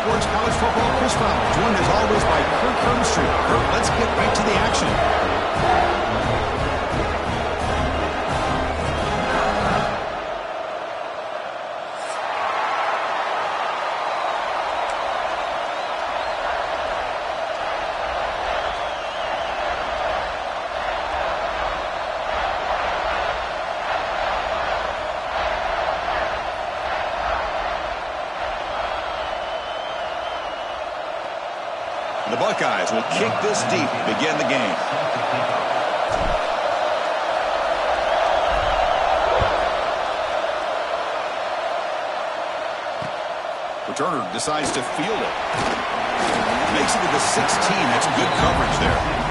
Sports College Football Chris Fowler, joined as always by Kirk Herbstreit. Kirk, let's get right to the action. The Buckeyes will kick this deep to begin the game. Returner decides to field it. Makes it to the 16. That's good coverage there.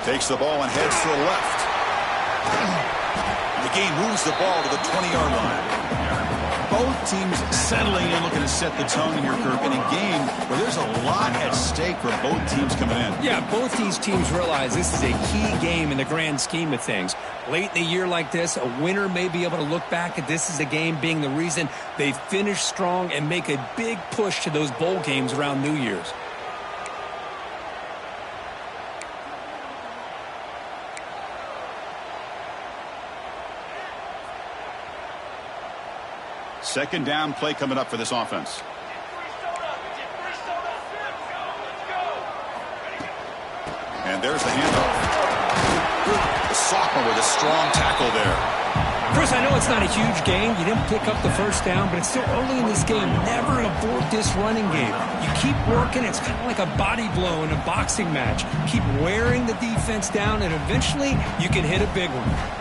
Takes the ball and heads to the left. The game moves the ball to the 20-yard line. Both teams settling in, looking to set the tone here, Kirk, in a game where there's a lot at stake for both teams coming in. Yeah, both these teams realize this is a key game in the grand scheme of things. Late in the year like this, a winner may be able to look back at this as a game being the reason they finish strong and make a big push to those bowl games around New Year's. Second down play coming up for this offense. And there's the handoff. The sophomore with a strong tackle there. Chris, I know it's not a huge gain. You didn't pick up the first down, but it's still early in this game. Never abort this running game. You keep working. It's kind of like a body blow in a boxing match. Keep wearing the defense down, and eventually you can hit a big one.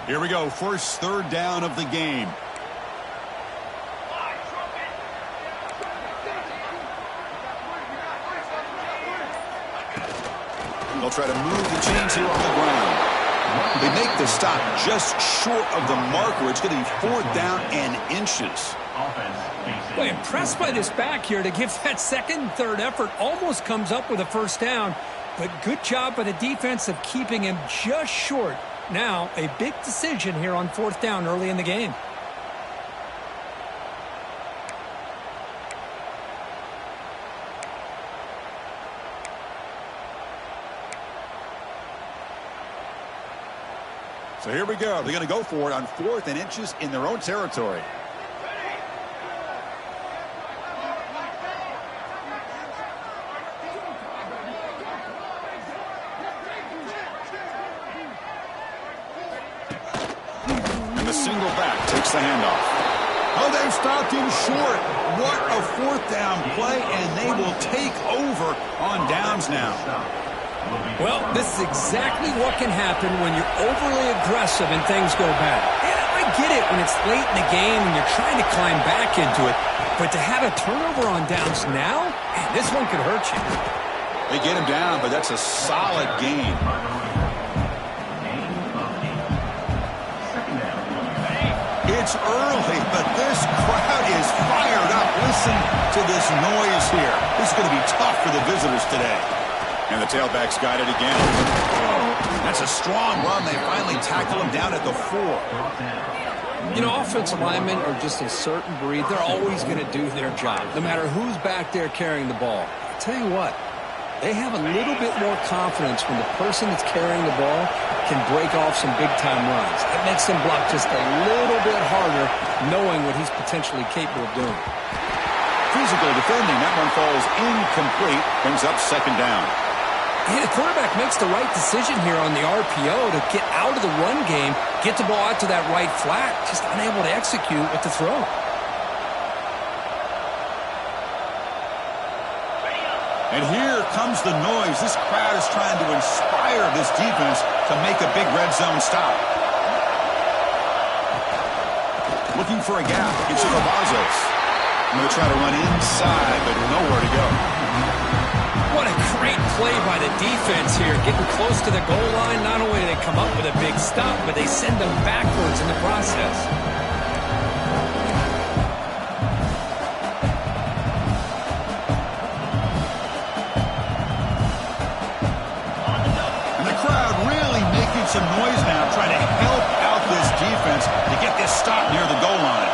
Here we go, first third down of the game. They'll try to move the chains here on the ground. They make the stop just short of the marker. It's going to be fourth down and inches. Boy, impressed by this back here to give that second and third effort. Almost comes up with a first down, but good job by the defense of keeping him just short. Now, a big decision here on fourth down early in the game. So here we go. They're going to go for it on fourth and inches in their own territory. Single back takes the handoff. Oh, they've stopped him short. What a fourth down play, and they will take over on downs now. Well, this is exactly what can happen when you're overly aggressive and things go bad. Yeah, I get it when it's late in the game and you're trying to climb back into it, but to have a turnover on downs now, man, this one could hurt you. They get him down, but that's a solid gain. It's early, but this crowd is fired up. Listen to this noise here. This is going to be tough for the visitors today. And the tailback's got it again. That's a strong run. They finally tackle him down at the 4. You know, offensive linemen are just a certain breed. They're always going to do their job, no matter who's back there carrying the ball. I'll tell you what, they have a little bit more confidence when the person that's carrying the ball can break off some big-time runs. It makes them block just a little bit harder, knowing what he's potentially capable of doing. Physical defending. That one falls incomplete. Brings up second down. Hey, the quarterback makes the right decision here on the RPO to get out of the run game, get the ball out to that right flat, just unable to execute with the throw. And here comes the noise. This crowd is trying to inspire this defense to make a big red zone stop. Looking for a gap. It's Ravazos. I'm going to try to run inside, but nowhere to go. What a great play by the defense here. Getting close to the goal line, not only do they come up with a big stop, but they send them backwards in the process. Some noise now, trying to help out this defense to get this stop near the goal line.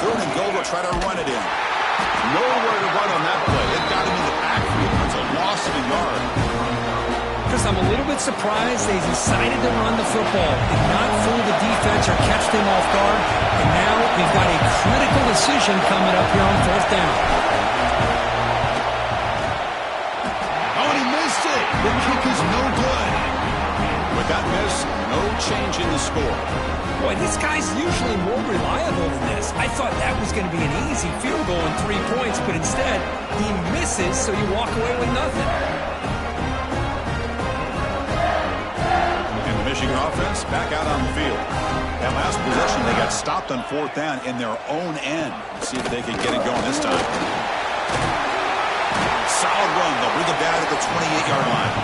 3rd and goal, will try to run it in. Nowhere to run on that play. It got him in the backfield. It's a loss of a yard. Chris, I'm a little bit surprised they decided to run the football. Did not fool the defense or catch them off guard. And now we've got a critical decision coming up here on 4th down. The kick is no good. With that miss, no change in the score. Boy, this guy's usually more reliable than this. I thought that was going to be an easy field goal and 3 points, but instead, he misses, so you walk away with nothing. And the Michigan offense back out on the field. That last possession, they got stopped on 4th down in their own end. Let's see if they can get it going this time. Solid run. They'll bring it down at the 28-yard line.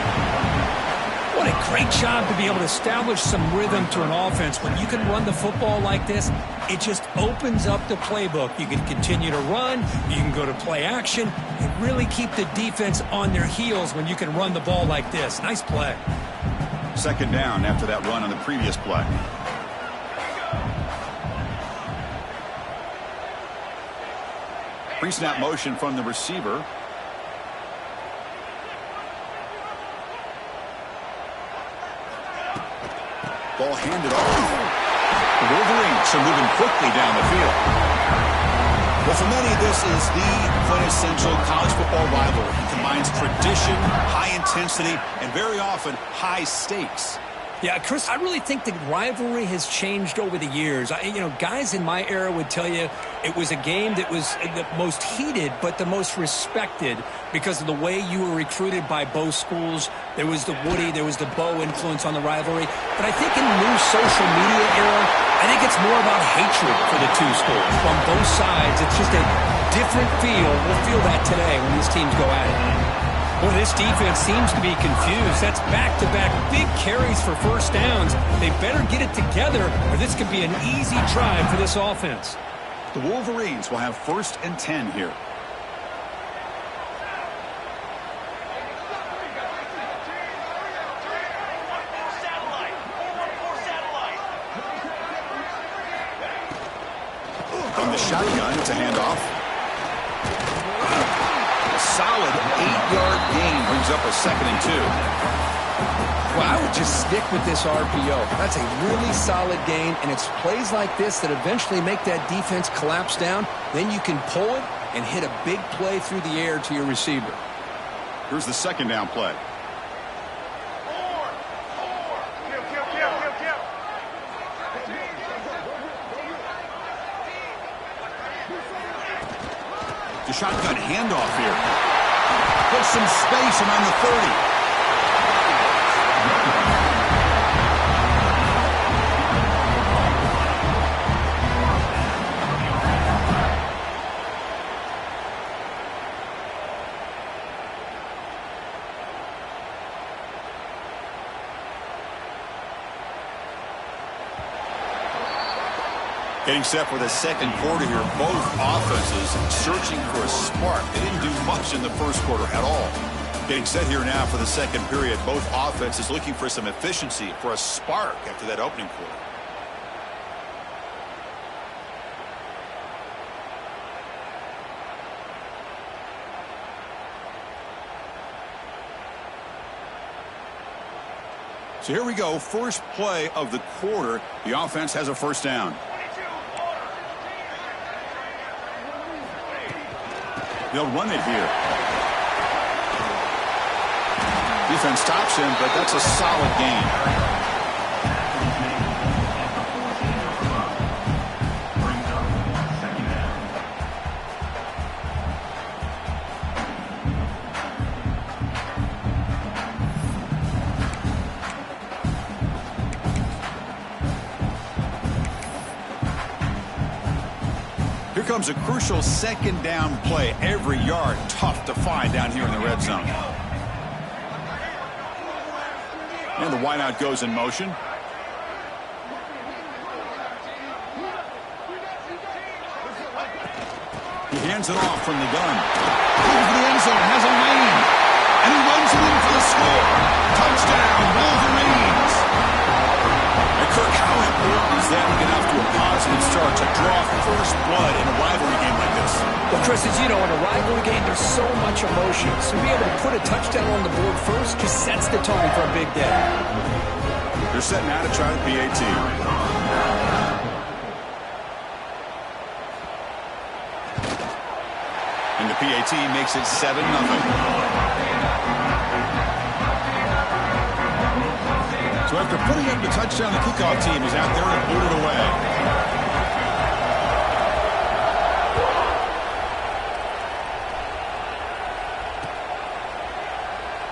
What a great job to be able to establish some rhythm to an offense. When you can run the football like this, it just opens up the playbook. You can continue to run. You can go to play action and really keep the defense on their heels when you can run the ball like this. Nice play. 2nd down after that run on the previous play. Pre-snap motion from the receiver. Ball handed off. The Wolverines are moving quickly down the field. Well, for many, this is the quintessential college football rivalry. It combines tradition, high intensity, and very often high stakes. Yeah, Chris, I really think the rivalry has changed over the years. Guys in my era would tell you it was a game that was the most heated but the most respected because of the way you were recruited by both schools. There was the Woody, there was the Bo influence on the rivalry. But I think in the new social media era, I think it's more about hatred for the two schools. From both sides, it's just a different feel. We'll feel that today when these teams go at it. Well, this defense seems to be confused. That's back-to-back big carries for 1st downs. They better get it together, or this could be an easy drive for this offense. The Wolverines will have 1st and 10 here. From the shotgun, it's a handoff. Solid 8-yard gain brings up a 2nd and 2. Well, I would just stick with this RPO. That's a really solid gain, and it's plays like this that eventually make that defense collapse down. Then you can pull it and hit a big play through the air to your receiver. Here's the 2nd down play. The shotgun handoff here. Put some space around the 30. Getting set for the 2nd quarter here. Both offenses searching for a spark. They didn't do much in the 1st quarter at all. Getting set here now for the 2nd period. Both offenses looking for some efficiency, for a spark after that opening quarter. So here we go. First play of the quarter. The offense has a 1st down. They'll run it here. Defense stops him, but that's a solid gain. Here comes a crucial second down play. Every yard tough to find down here in the red zone. And the wideout goes in motion. He hands it off from the gun. Over the end zone, has a lane. And he runs it in for the score. Touchdown, Wolverines. And Kirk, how important is that to get off to a positive start to draw first blood in a rivalry game like this? Well, Chris, as you know, in a rivalry game, there's so much emotion. So to be able to put a touchdown on the board first just sets the tone for a big day. They're setting out to try the PAT. And the PAT makes it 7-0. So after putting up the touchdown, the kickoff team is out there and booted away.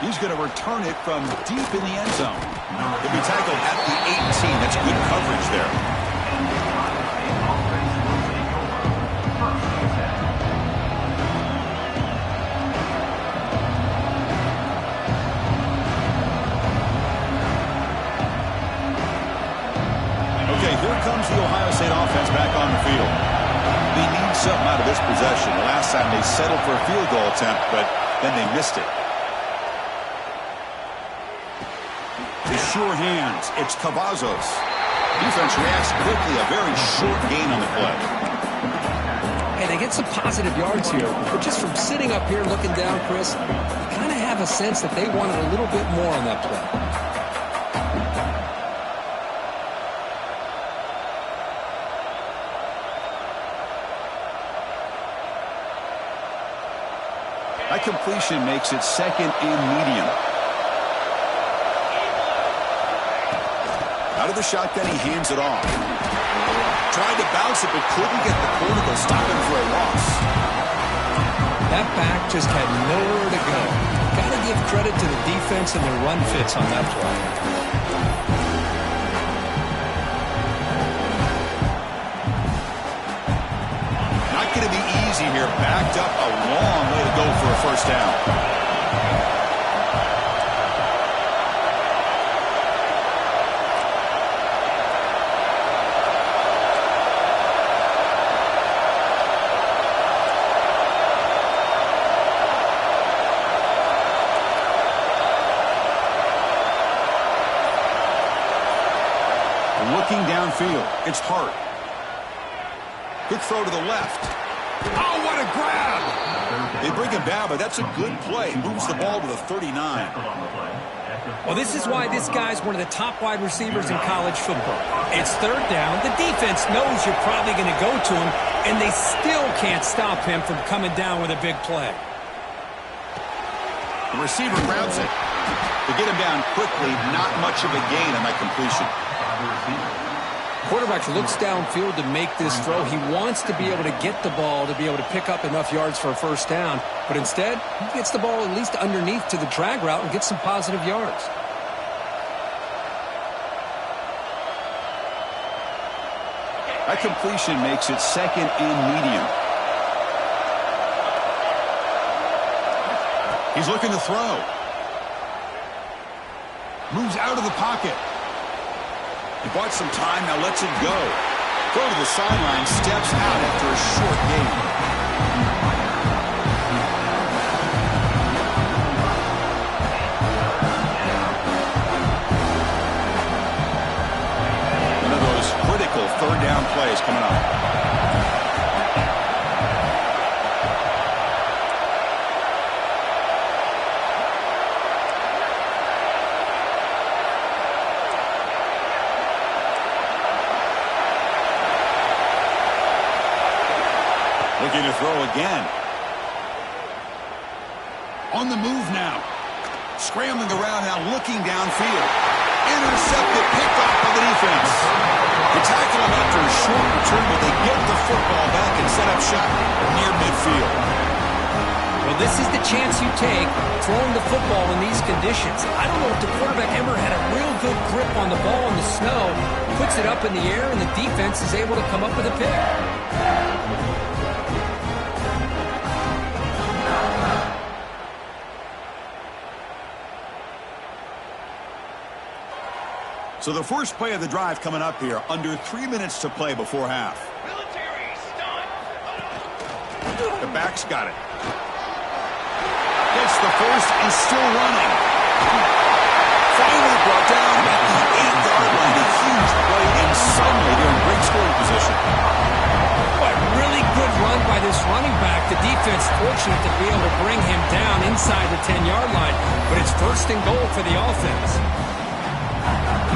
He's going to return it from deep in the end zone. He'll be tackled at the 18. That's good coverage there. Okay, here comes the Ohio State offense back on the field. They need something out of this possession. The last time they settled for a field goal attempt, but then they missed it. Sure hands. It's Cavazos. Defense reacts quickly. A very short gain on the play. Hey, they get some positive yards here, but just from sitting up here looking down, Chris, you kind of have a sense that they wanted a little bit more on that play. That completion makes it second and medium. Out of the shotgun, he hands it off. Tried to bounce it, but couldn't get the corner to stop him for a loss. That back just had nowhere to go. Got to give credit to the defense and their run fits on that play. Not going to be easy here. Backed up a long way to go for a first down. Looking downfield, it's Hart. Quick throw to the left. Oh, what a grab! They bring him down, but that's a good play. Moves the ball to the 39. Well, this is why this guy's one of the top wide receivers in college football. It's third down. The defense knows you're probably going to go to him, and they still can't stop him from coming down with a big play. The receiver grabs it. To get him down quickly, not much of a gain on that completion. Quarterback looks downfield to make this throw. He wants to be able to get the ball to be able to pick up enough yards for a first down. But instead, he gets the ball at least underneath to the drag route and gets some positive yards. That completion makes it second and medium. He's looking to throw. Moves out of the pocket. He bought some time, now lets it go. Throw to the sideline, steps out after a short gain. One of those critical third down plays coming up. Looking to throw again. On the move now. Scrambling around now, looking downfield. Intercepted, picked off by the defense. They tackle him after a short return, but they get the football back and set up shop near midfield. Well, this is the chance you take throwing the football in these conditions. I don't know if the quarterback ever had a real good grip on the ball in the snow, puts it up in the air, and the defense is able to come up with a pick. So the first play of the drive coming up here, under 3 minutes to play before half. The back's got it. Gets the first and still running. Finally brought down at the 8-yard line. A huge play, and suddenly they're in great scoring position. But really good run by this running back. The defense fortunate to be able to bring him down inside the 10-yard line. But it's first and goal for the offense.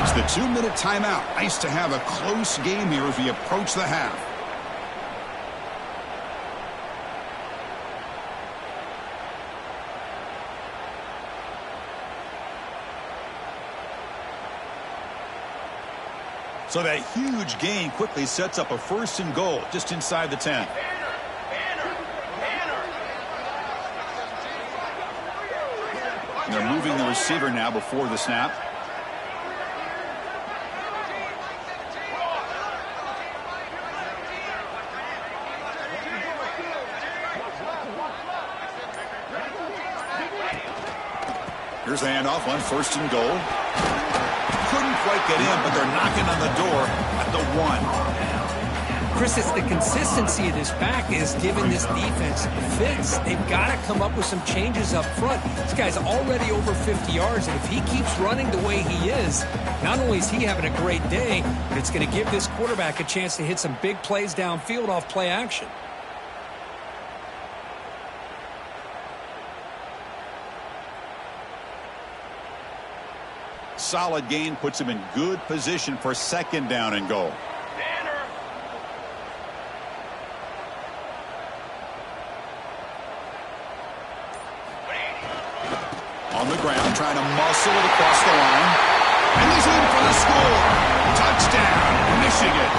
It's the 2-minute timeout. Nice to have a close game here as we approach the half. So that huge gain quickly sets up a first and goal just inside the 10. And they're moving the receiver now before the snap. Here's the handoff on first and goal. Couldn't quite get in, but they're knocking on the door at the 1. Chris, it's the consistency of this back is giving this defense fits. They've got to come up with some changes up front. This guy's already over 50 yards, and if he keeps running the way he is, not only is he having a great day, but it's going to give this quarterback a chance to hit some big plays downfield off play action. Solid gain puts him in good position for second down and goal. On the ground, trying to muscle it across the line. And he's in for the score. Touchdown, Michigan.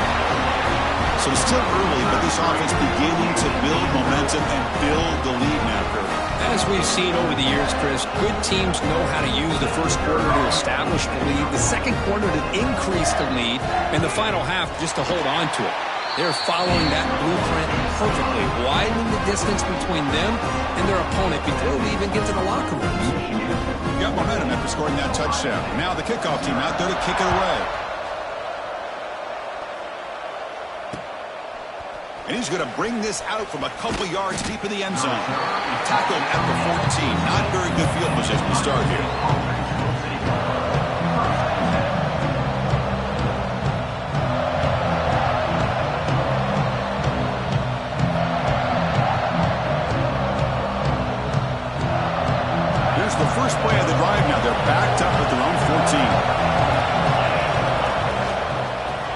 So it's still early, but this offense beginning to build momentum and build the lead now, Kurt. As we've seen over the years, Chris, good teams know how to use the first quarter to establish the lead, the second quarter to increase the lead, and the final half just to hold on to it. They're following that blueprint perfectly, widening the distance between them and their opponent before they even get to the locker rooms. Got momentum after scoring that touchdown. Now the kickoff team out there to kick it away. And he's going to bring this out from a couple yards deep in the end zone. Tackled at the 14. Not very good field position to start here. Here's the first play of the drive now. They're backed up at their own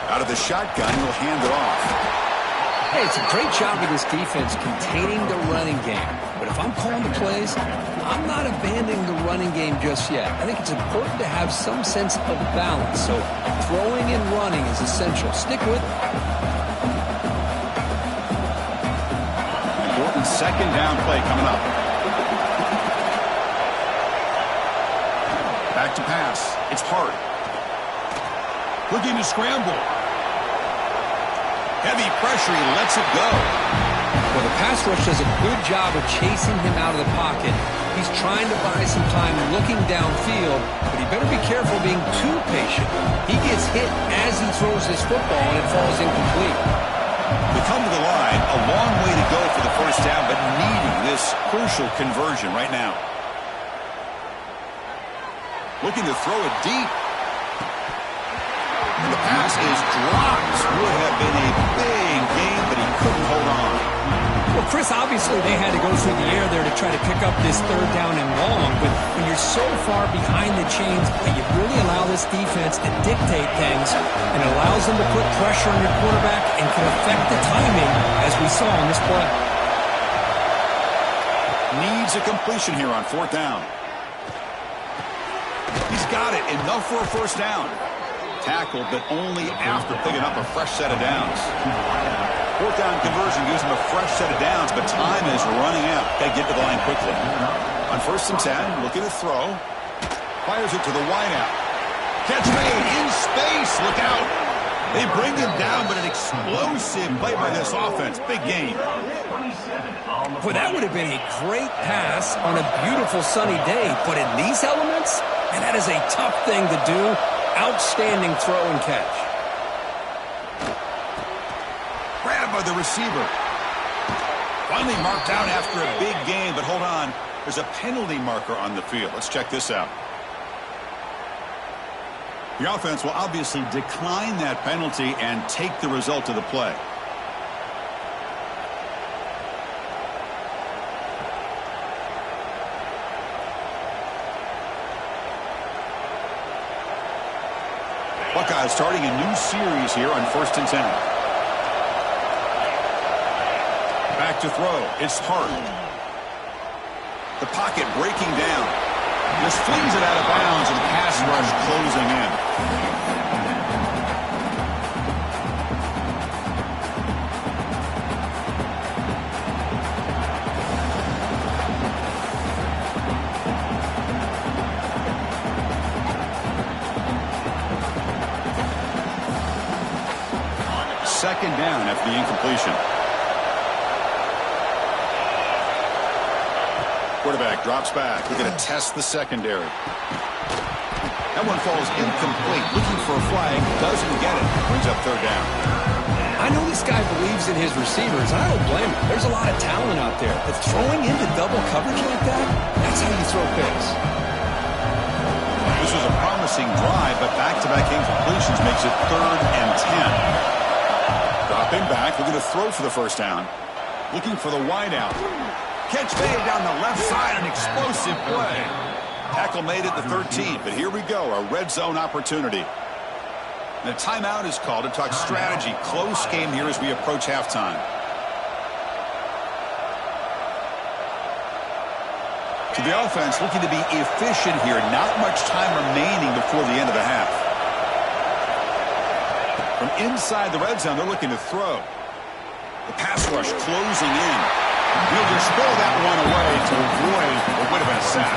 14. Out of the shotgun, he'll hand it off. Hey, it's a great job of this defense containing the running game. But if I'm calling the plays, I'm not abandoning the running game just yet. I think it's important to have some sense of balance. So throwing and running is essential. Stick with it. Important second down play coming up. Back to pass. It's Hart. Looking to scramble. Heavy pressure, he lets it go. Well, the pass rush does a good job of chasing him out of the pocket. He's trying to buy some time looking downfield, but he better be careful being too patient. He gets hit as he throws this football, and it falls incomplete. They come to the line, a long way to go for the first down, but needing this crucial conversion right now. Looking to throw it deep. And the pass is dropped. Would have been a big game, but he couldn't hold on. Well, Chris, obviously they had to go through the air there to try to pick up this third down and long, but when you're so far behind the chains, you really allow this defense to dictate things, and it allows them to put pressure on your quarterback and can affect the timing, as we saw on this play. Needs a completion here on fourth down. got it. Enough for a first down. Tackled, but only after picking up a fresh set of downs. Fourth down conversion gives him a fresh set of downs, but time is running out. Got to get to the line quickly. On 1st and 10, looking to throw. Fires it to the wideout. Catch made in space. Look out. They bring him down, but an explosive play by this offense. Big game. Boy, that would have been a great pass on a beautiful sunny day, but in these elements, and that is a tough thing to do. Outstanding throw and catch. Grabbed by the receiver. Finally marked out after a big gain, but hold on. There's a penalty marker on the field. Let's check this out. The offense will obviously decline that penalty and take the result of the play. Buckeyes starting a new series here on 1st and 10. Back to throw. It's Hart. The pocket breaking down. Just flings it out of bounds, and the pass rush closing in. Second down after the incompletion. Quarterback drops back. We're going to test the secondary. That one falls incomplete. Looking for a flag. Doesn't get it. Brings up 3rd down. I know this guy believes in his receivers. I don't blame him. There's a lot of talent out there. But throwing into double coverage like that, that's how you throw picks. This was a promising drive, but back-to-back incompletions makes it 3rd and 10. Dropping back. We're going to throw for the first down. Looking for the wideout. Catch made down the left side. An explosive play. Tackle made at the 13, but here we go. A red zone opportunity. And a timeout is called to talk strategy. Close game here as we approach halftime. So the offense looking to be efficient here. Not much time remaining before the end of the half. From inside the red zone, they're looking to throw. The pass rush closing in. He'll just throw that one away to avoid what would have been a sack.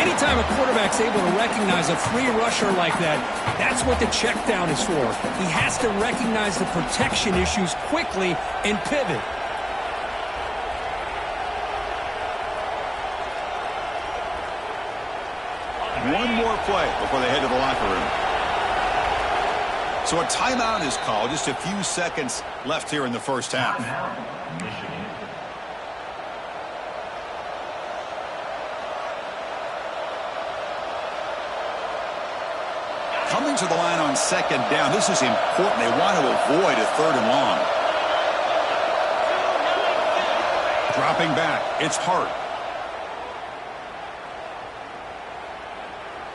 Anytime a quarterback's able to recognize a free rusher like that, that's what the check down is for. He has to recognize the protection issues quickly and pivot. One more play before they head to the locker room. So a timeout is called. Just a few seconds left here in the first half. Coming to the line on 2nd down. This is important. They want to avoid a 3rd and long. Dropping back. It's Hart.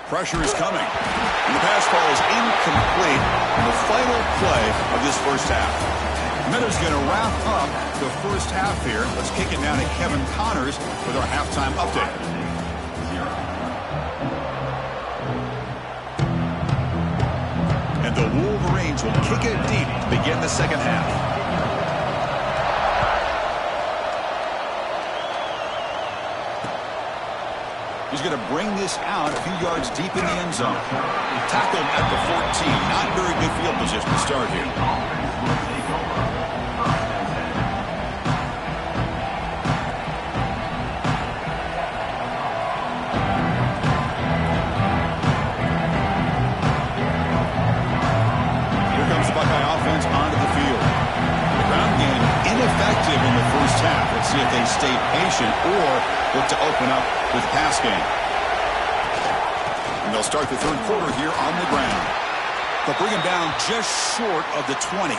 Pressure is coming. And the pass falls incomplete on the final play of this first half. Minutes going to wrap up the first half here. Let's kick it down to Kevin Connors with our halftime update. And the Wolverines will kick it deep to begin the second half. He's going to bring this out a few yards deep in the end zone. Tackled at the 14. Not very good field position to start here. Here comes the Buckeye offense onto the field. The ground game ineffective in the first half. Let's see if they stay patient or look to open up with the pass game. And they'll start the 3rd quarter here on the ground. They'll bring him down just short of the 20.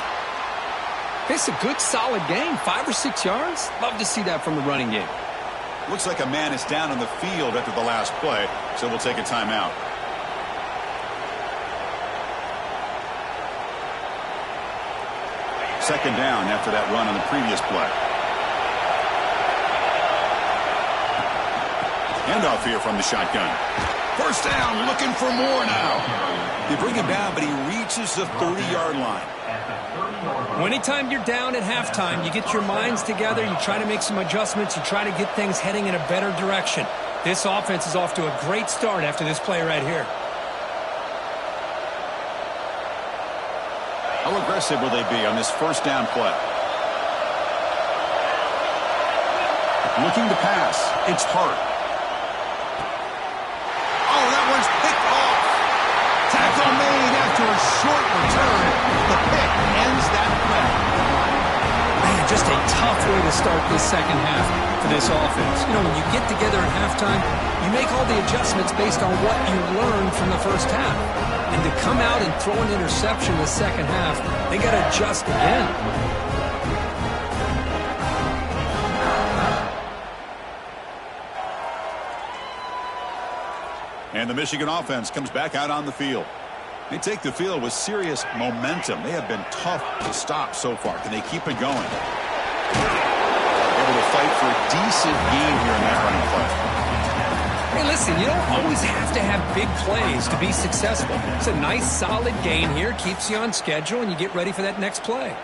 It's a good, solid game. 5 or 6 yards. Love to see that from the running game. Looks like a man is down on the field after the last play, so we'll take a timeout. Second down after that run on the previous play. Handoff here from the shotgun. First down, looking for more now. They bring him down, but he reaches the 30-yard line. Well, anytime you're down at halftime, you get your minds together, you try to make some adjustments, you try to get things heading in a better direction. This offense is off to a great start after this play right here. How aggressive will they be on this first down play? Looking to pass. It's Hart. Oh, that one's picked off. Tackle made after a short return. The pick ends that play. Man, just a tough way to start this second half for this offense. You know, when you get together at halftime, you make all the adjustments based on what you learned from the first half. And to come out and throw an interception in the second half, they got to adjust again. And the Michigan offense comes back out on the field. They take the field with serious momentum. They have been tough to stop so far. Can they keep it going? Able to fight for a decent gain here in that running play. Hey, listen, you don't always have to have big plays to be successful. It's a nice, solid gain here. Keeps you on schedule, and you get ready for that next play.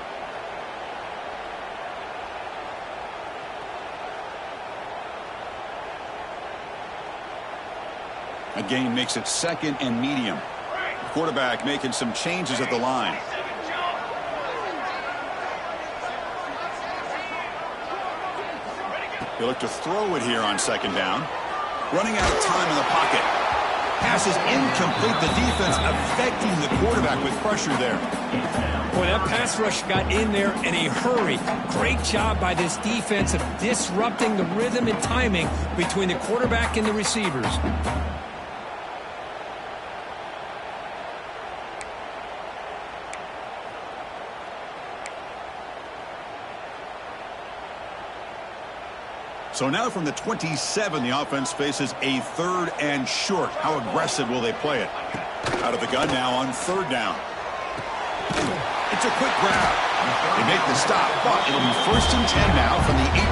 A gain makes it second and medium. The quarterback making some changes at the line. He'll look to throw it here on second down. Running out of time in the pocket. Pass is incomplete. The defense affecting the quarterback with pressure there. Boy, that pass rush got in there in a hurry. Great job by this defense of disrupting the rhythm and timing between the quarterback and the receivers. So now from the 27, the offense faces a third and short. How aggressive will they play it? Out of the gun now on third down. It's a quick grab. They make the stop, but it'll be first and 10 now from the 18.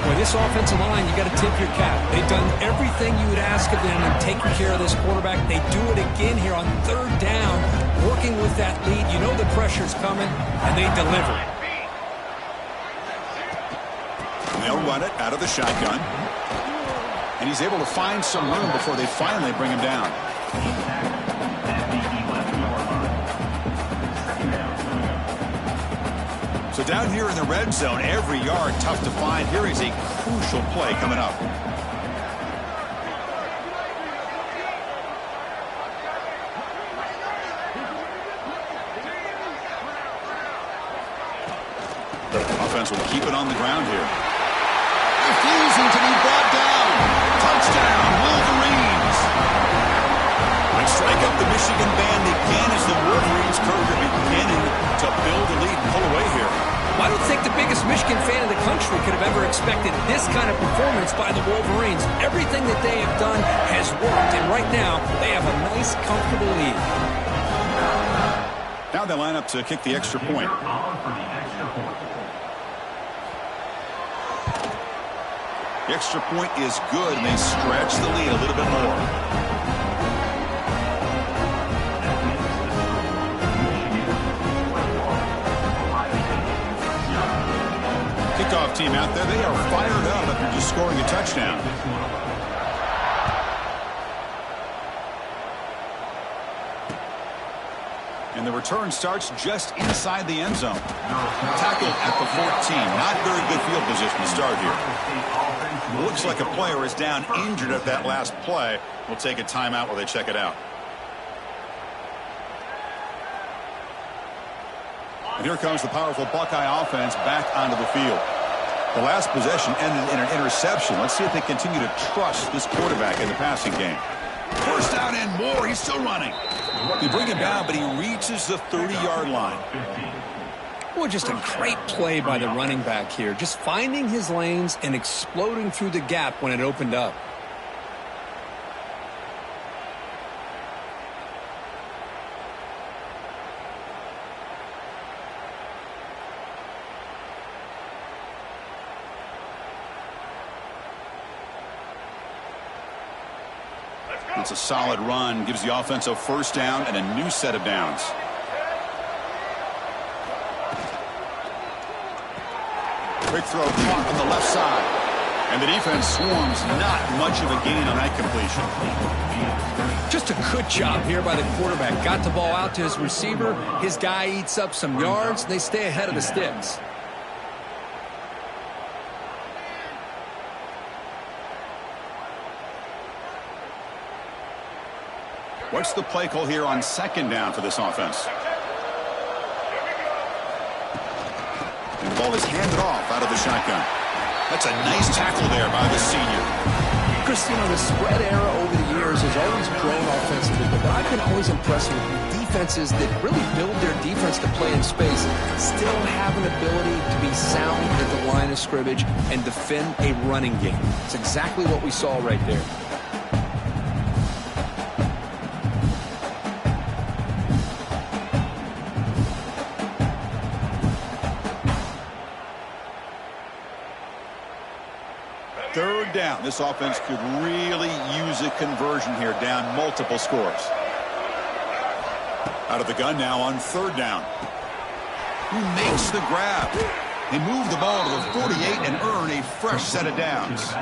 Boy, this offensive line, you got to tip your cap. They've done everything you would ask of them in taking care of this quarterback. They do it again here on third down, working with that lead. You know the pressure's coming, and they deliver. They'll run it out of the shotgun. And he's able to find some room before they finally bring him down. So down here in the red zone, every yard tough to find. Here is a crucial play coming up. Offense will keep it on the ground here. Refusing to be brought down. Touchdown, Wolverines. They strike up the Michigan band again as the Wolverines are beginning to build a lead and pull away here. I don't think the biggest Michigan fan in the country could have ever expected this kind of performance by the Wolverines. Everything that they have done has worked, and right now they have a nice, comfortable lead. Now they line up to kick the extra point. The extra point is good, and they stretch the lead a little bit more. Kickoff team out there, they are fired up after just scoring a touchdown. And the return starts just inside the end zone. Tackled at the 14. Not very good field position to start here. Looks like a player is down injured at that last play. We'll take a timeout while they check it out. And here comes the powerful Buckeye offense back onto the field. The last possession ended in an interception. Let's see if they continue to trust this quarterback in the passing game. First down and more. He's still running. They bring him down, but he reaches the 30-yard line. Well, just a great play by the running back here. Just finding his lanes and exploding through the gap when it opened up. That's a solid run. Gives the offense a first down and a new set of downs. Quick throw caught on the left side. And the defense swarms. Not much of a gain on that completion. Just a good job here by the quarterback. Got the ball out to his receiver. His guy eats up some yards. They stay ahead of the sticks. What's the play call here on second down for this offense? And the ball is handed off out of the shotgun. That's a nice tackle there by the senior. Chris, the spread era over the years has always grown offensively, but I've been always impressed with defenses that really build their defense to play in space, still have an ability to be sound at the line of scrimmage and defend a running game. It's exactly what we saw right there. Third down. This offense could really use a conversion here, down multiple scores. Out of the gun now on third down. Who makes the grab? They move the ball to the 48 and earn a fresh set of downs.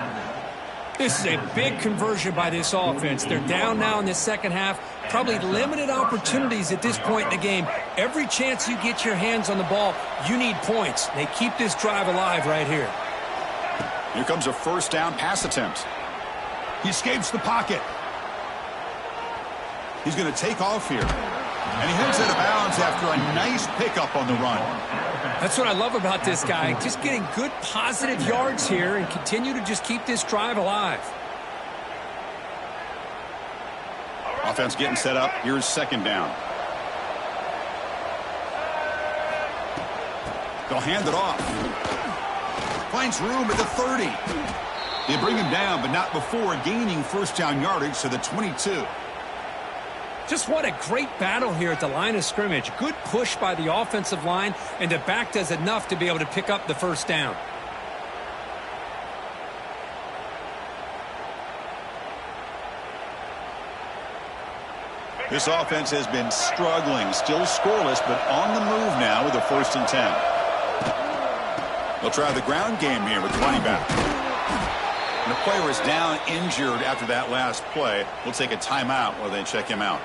This is a big conversion by this offense. They're down now in the second half. Probably limited opportunities at this point in the game. Every chance you get your hands on the ball, you need points. They keep this drive alive right here. Here comes a first down pass attempt. He escapes the pocket. He's going to take off here. And he heads out of bounds after a nice pickup on the run. That's what I love about this guy. Just getting good positive yards here and continue to just keep this drive alive. Offense getting set up. Here's second down. They'll hand it off. Finds room at the 30. They bring him down, but not before gaining first down yardage to the 22. Just what a great battle here at the line of scrimmage. Good push by the offensive line, and the back does enough to be able to pick up the first down. This offense has been struggling, still scoreless, but on the move now with a 1st and 10. They'll try the ground game here with the running back. And the player is down injured after that last play. We'll take a timeout while they check him out.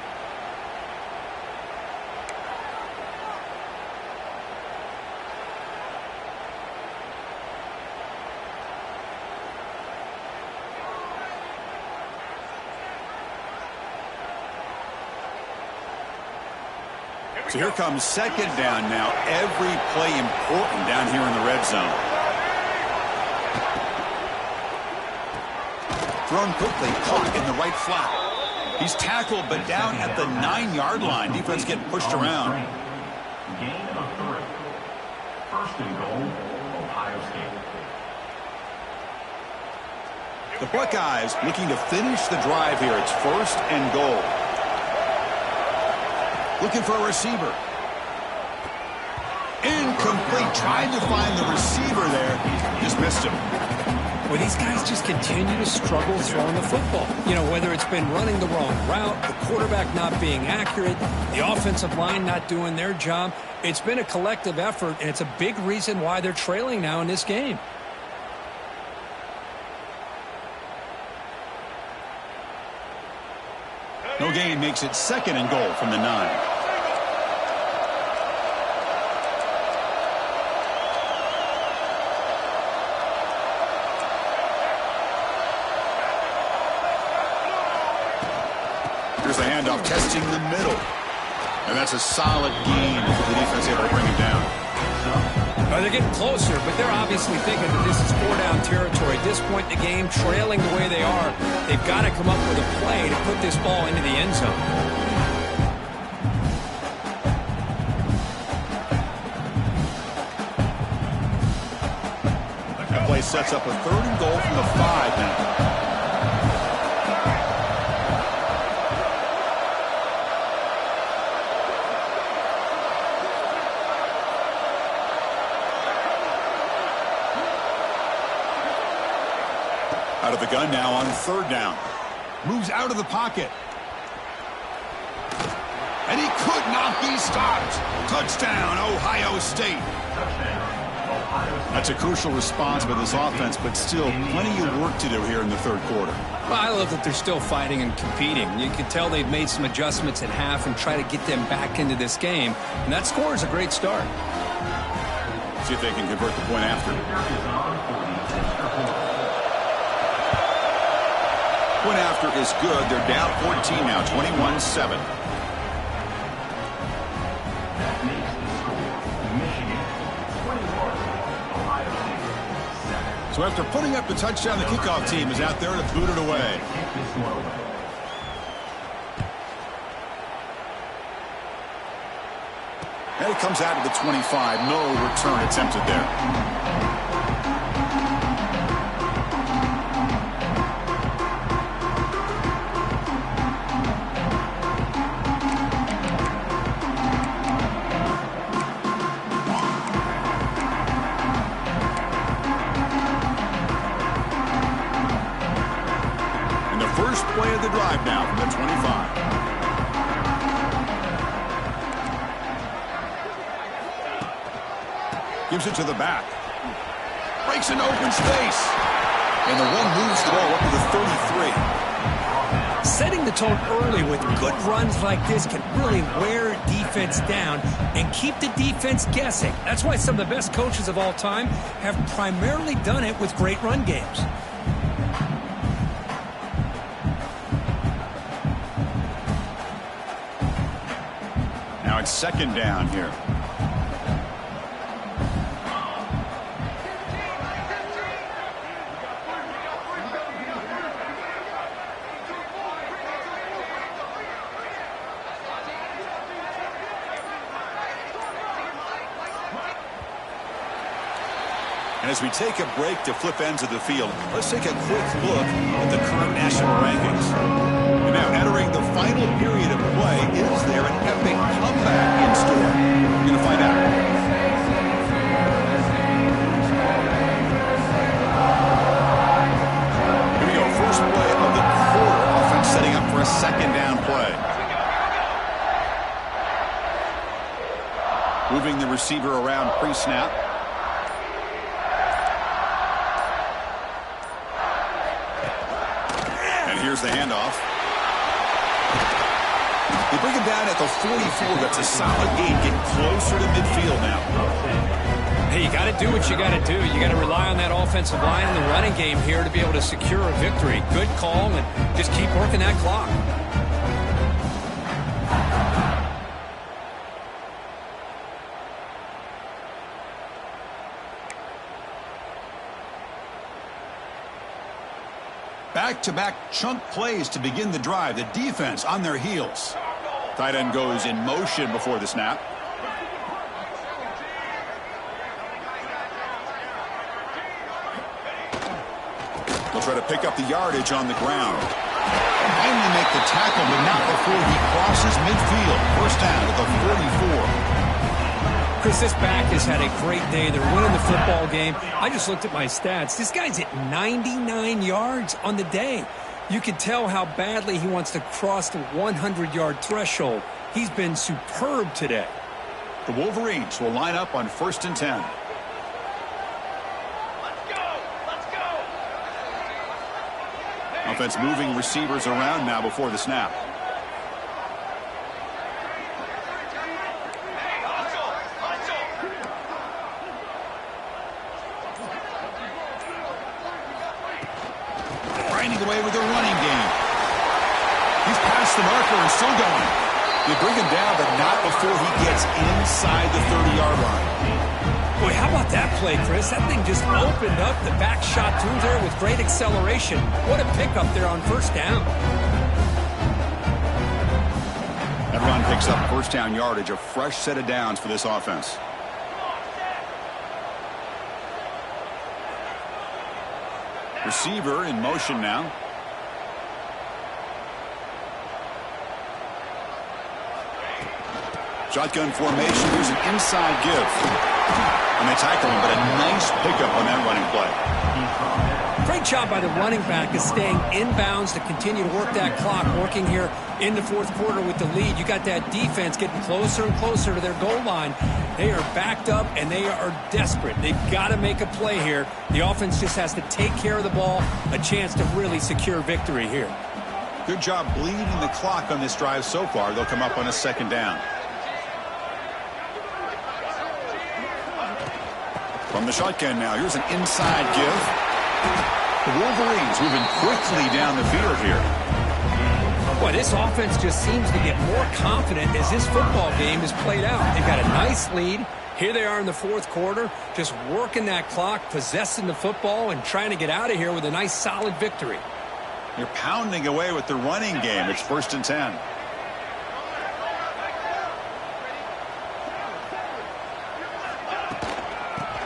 So here comes second down now. Every play important down here in the red zone. Thrown quickly, caught in the right flat. He's tackled, but down at the 9-yard line. Defense getting pushed around. Gain of 3. First and goal, Ohio State. The Buckeyes looking to finish the drive here. It's 1st and goal. Looking for a receiver. Incomplete. Trying to find the receiver there. Just missed him. Well, these guys just continue to struggle throwing the football. You know, whether it's been running the wrong route, the quarterback not being accurate, the offensive line not doing their job. It's been a collective effort, and it's a big reason why they're trailing now in this game. No gain makes it 2nd and goal from the 9. Here's the handoff, testing the middle. And that's a solid gain for the defense able to bring him down. They're getting closer, but they're obviously thinking that this is 4-down territory. At this point in the game, trailing the way they are, they've got to come up with a play to put this ball into the end zone. That play sets up a 3rd and goal from the 5 now. Out of the gun now on 3rd down. Moves out of the pocket. And he could not be stopped. Touchdown, Ohio State. That's a crucial response by this offense, but still plenty of work to do here in the third quarter. Well, I love that they're still fighting and competing. You can tell they've made some adjustments at half and try to get them back into this game. And that score is a great start. See if they can convert the point after. Point after is good. They're down 14 now, 21-7. So after putting up the touchdown, the kickoff team is out there to boot it away. And it comes out to the 25. No return attempted there. First play of the drive now from the 25. Gives it to the back. Breaks an open space. And the one moves the ball up to the 33. Setting the tone early with good runs like this can really wear defense down and keep the defense guessing. That's why some of the best coaches of all time have primarily done it with great run games. It's second down here. And as we take a break to flip ends of the field, let's take a quick look at the current national rankings. And now entering the final period of play, is there an epic comeback in store? We're going to find out. Here we go, first play of the quarter. Offense setting up for a second down play. Moving the receiver around pre-snap. Here's the handoff. They bring him down at the 44. That's a solid gain. Getting closer to midfield now. Hey, you got to do what you got to do. You got to rely on that offensive line and the running game here to be able to secure a victory. Good call, and just keep working that clock. Back-to-back chunk plays to begin the drive. The defense on their heels. Tight end goes in motion before the snap. They'll try to pick up the yardage on the ground. Finally make the tackle, but not before he crosses midfield. First down at the 44. Chris, this back has had a great day. They're winning the football game. I just looked at my stats. This guy's at 99 yards on the day. You can tell how badly he wants to cross the 100-yard threshold. He's been superb today. The Wolverines will line up on 1st and 10. Offense moving receivers around now before the snap. Grinding away with a running game. He's past the marker and still going. They bring him down, but not before he gets inside the 30-yard line. Boy, how about that play, Chris? That thing just opened up. The back shot through there with great acceleration. What a pickup there on first down. That run picks up first down yardage, a fresh set of downs for this offense. Receiver in motion now. Shotgun formation. Here's an inside give. And they tackle him, but a nice pickup on that running play. Great job by the running back of staying inbounds to continue to work that clock, working here in the fourth quarter with the lead. You got that defense getting closer and closer to their goal line. They are backed up, and they are desperate. They've got to make a play here. The offense just has to take care of the ball, a chance to really secure victory here. Good job bleeding the clock on this drive so far. They'll come up on a second down. From the shotgun now, here's an inside give. The Wolverines moving quickly down the field here. Boy, this offense just seems to get more confident as this football game is played out. They've got a nice lead. Here they are in the fourth quarter, just working that clock, possessing the football, and trying to get out of here with a nice, solid victory. They're pounding away with the running game. It's 1st and 10.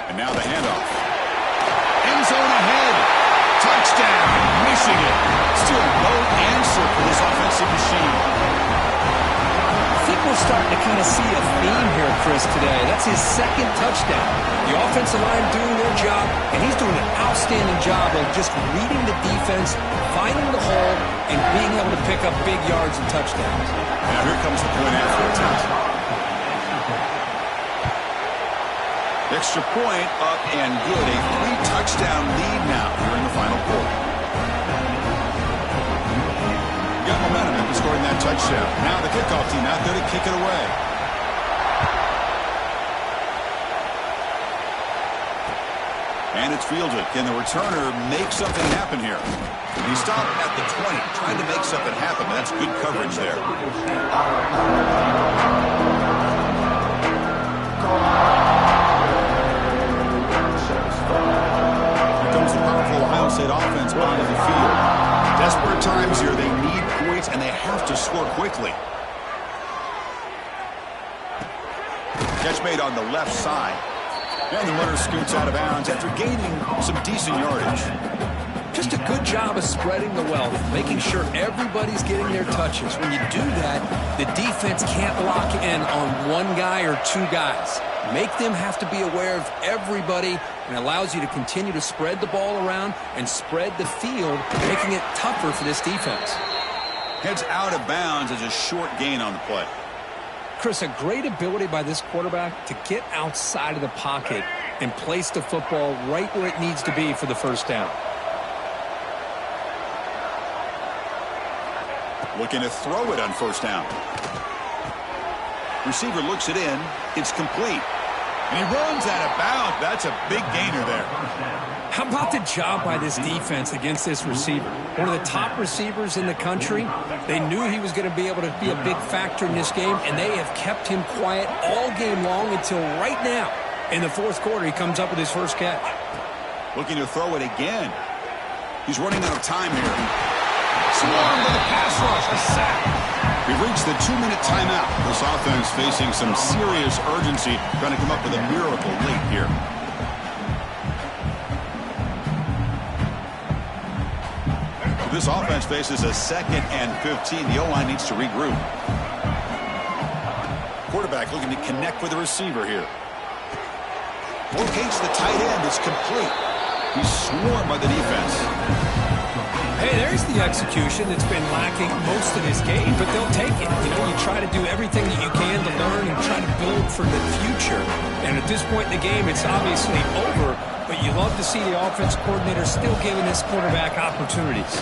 And now the handoff. End zone ahead. Touchdown. Michigan. Still no answer for this offensive machine. I think we're starting to kind of see a theme here, Chris, today. That's his second touchdown. The offensive line doing their job, and he's doing an outstanding job of just reading the defense, finding the hole, and being able to pick up big yards and touchdowns. Now here comes the point after attempt. Extra point up and good. A 3-touchdown lead now here in the final quarter. Got momentum after scoring that touchdown. Now the kickoff team out there to kick it away. And it's fielded. Can the returner make something happen here? He stopped at the 20, trying to make something happen. That's good coverage there. Here comes the powerful Ohio State offense onto the field. Desperate times here. They need points, and they have to score quickly. Catch made on the left side. And the runner scoots out of bounds after gaining some decent yardage. Just a good job of spreading the wealth, making sure everybody's getting their touches. When you do that, the defense can't lock in on one guy or two guys. Make them have to be aware of everybody, and allows you to continue to spread the ball around and spread the field, making it tougher for this defense. Heads out of bounds as a short gain on the play. Chris, a great ability by this quarterback to get outside of the pocket and place the football right where it needs to be for the first down. Looking to throw it on first down. Receiver looks it in. It's complete. And he runs out of bounds. That's a big gainer there. How about the job by this defense against this receiver? One of the top receivers in the country. They knew he was going to be able to be a big factor in this game, and they have kept him quiet all game long until right now. In the fourth quarter, he comes up with his first catch. Looking to throw it again. He's running out of time here. Swarmed with a pass rush. A sack. We've reached the 2-minute timeout. This offense facing some serious urgency, trying to come up with a miracle late here. This offense faces a 2nd and 15. The O-line needs to regroup. Quarterback looking to connect with the receiver here. Locates the tight end. It's complete. He's swarmed by the defense. Hey, there's the execution that's been lacking most of this game, but they'll take it. You know, you try to do everything that you can to learn and try to build for the future. And at this point in the game, it's obviously over, but you love to see the offense coordinator still giving this quarterback opportunities.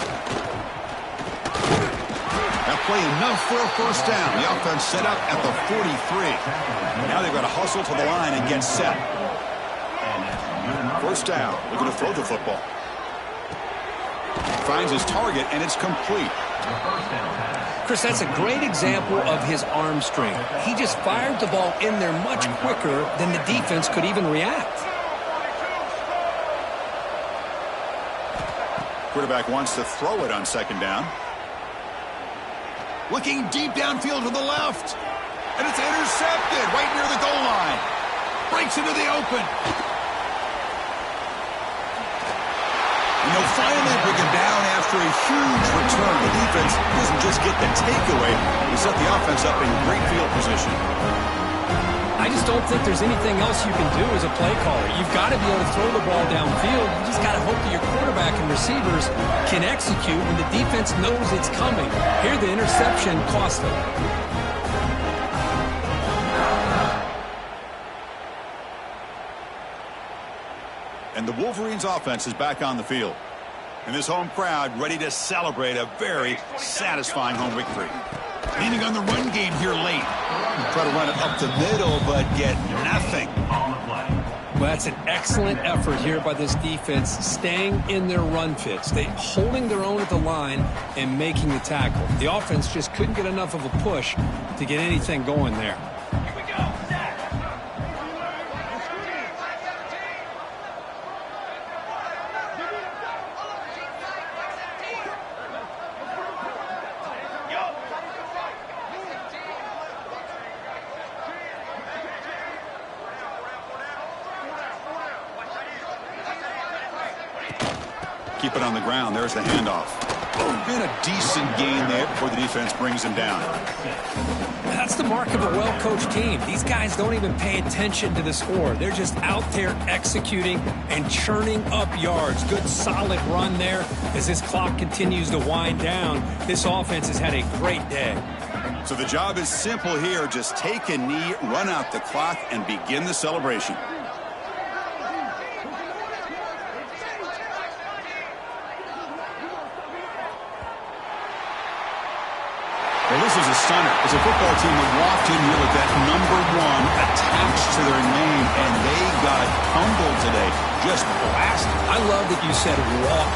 That play enough for a first down. The offense set up at the 43. Now they've got to hustle to the line and get set. First down. Looking to throw the football. Finds his target, and it's complete. Chris, that's a great example of his arm strength. He just fired the ball in there much quicker than the defense could even react. Quarterback wants to throw it on second down. Looking deep downfield to the left. And it's intercepted right near the goal line. Breaks into the open. And they'll finally bring him down after a huge return. The defense doesn't just get the takeaway. They set the offense up in great field position. I I just don't think there's anything else you can do as a play caller. You've got to be able to throw the ball downfield. You just got to hope that your quarterback and receivers can execute when the defense knows it's coming. Here, the interception cost them. And the Wolverines offense is back on the field. And this home crowd ready to celebrate a very satisfying home victory. Leaning on the run game here late. Try to run it up the middle, but get nothing. Well, that's an excellent effort here by this defense, staying in their run fits. They holding their own at the line and making the tackle. The offense just couldn't get enough of a push to get anything going there. Keep it on the ground. There's the handoff. And a decent gain there before the defense brings him down. That's the mark of a well-coached team. These guys don't even pay attention to the score. They're just out there executing and churning up yards. Good, solid run there. As this clock continues to wind down, this offense has had a great day. So the job is simple here. Just take a knee, run out the clock, and begin the celebration. Well, this is a stunner. It's a football team that walked in here with that number 1 attached to their name, and they got humbled today. Just blasted. I love that you said walked